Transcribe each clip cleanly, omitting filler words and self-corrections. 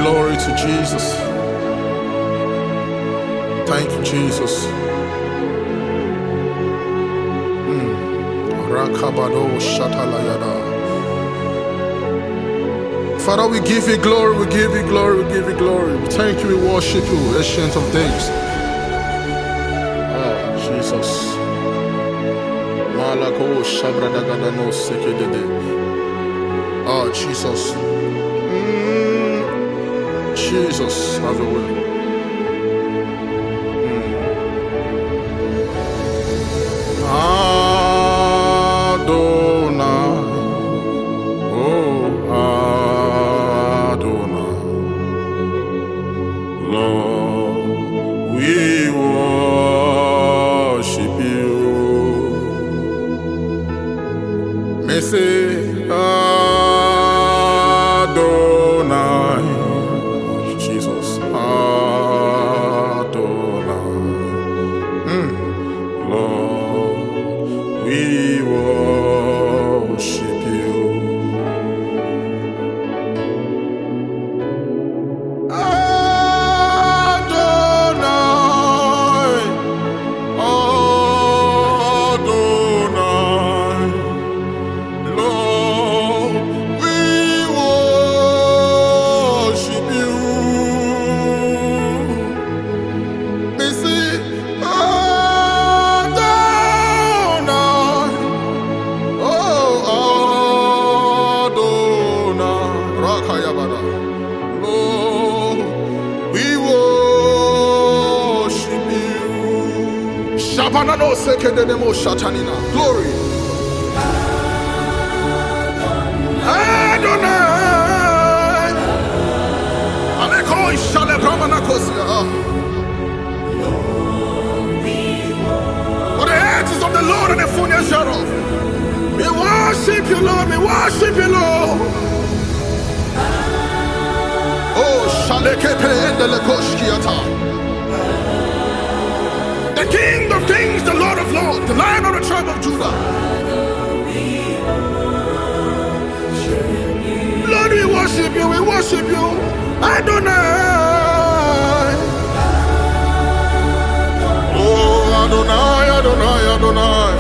glory to Jesus. Thank you, Jesus. Rakabado Shatalayada. Father, we give you glory, we give you glory, we give you glory. We thank you, we worship you, Ancient of Days. Oh, Jesus. Malako Shabradagadano Sekedede. Oh, Jesus. Jesus, have your way. Adonai, oh Adonai, Lord, we worship you. May say Adonai, Jesus, Adonai, Lord, we worship you. Adonai, Adonai, Lord, we worship you. We say, Adonai, oh Adonai, Rakayabada, Lord, we worship you. Shabanano sekedemo shatanina, glory. Adonai, Aleko ishale bramanakosia. For the edges of the Lord and the fullness thereof. We worship you, Lord. We worship you, Lord. Oh, Shalekepe endelekoshkiata. The King of Kings, the Lord of Lords, the Lion of the tribe of Judah. Lord, we worship you. We worship you. Adonai. Oh, Adonai, Adonai, Adonai.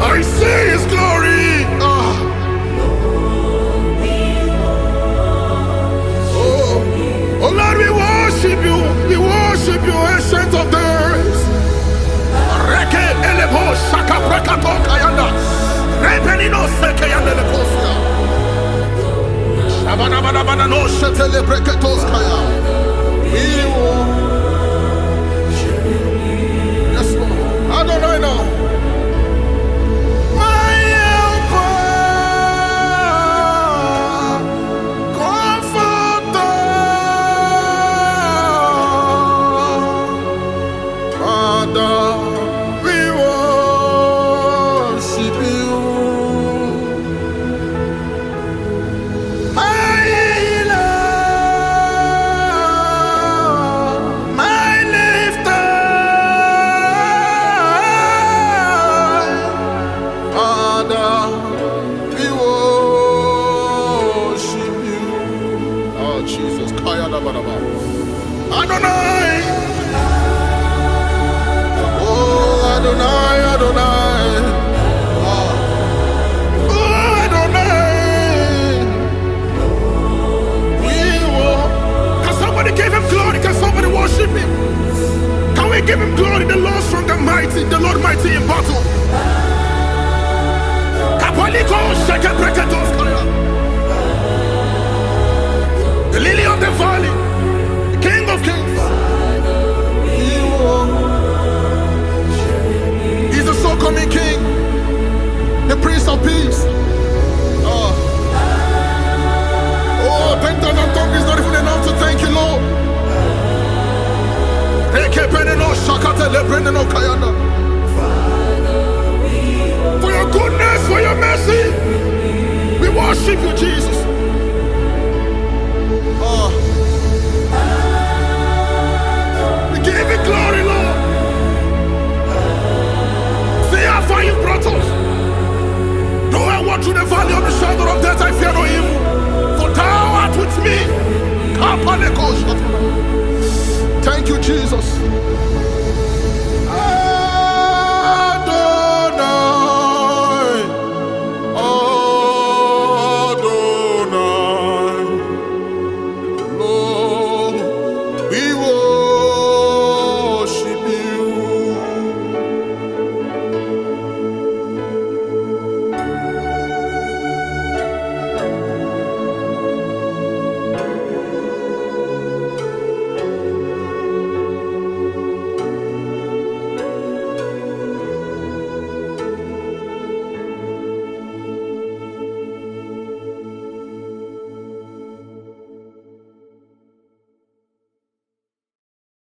I see his glory. Oh Lord, we worship you. We worship you, Ancient of Days. Reke elebo shaka prekato kayanda. Repenino seke yanda lekosia. Shabana bana bana no shetele breketos kaya. We worship you. Yes, Lord. Adonai now. Adonai, oh Adonai, Adonai, oh Adonai, we will. Can somebody give him glory? Can somebody worship him? Can we give him glory? The Lord strong and mighty, the Lord mighty in battle. Kapaliko sheke breketos kaya. The lily of the valley, the King of Kings. He's the so-coming King, the Prince of Peace. Oh, 10,000 tongues is not even enough to thank you, Lord. For your goodness, for your mercy, we worship you, Jesus. We give you glory, Lord. See how far you brought us. Though I walk through the valley of the shadow of death, I fear no evil. For thou art with me. Thank you, Jesus.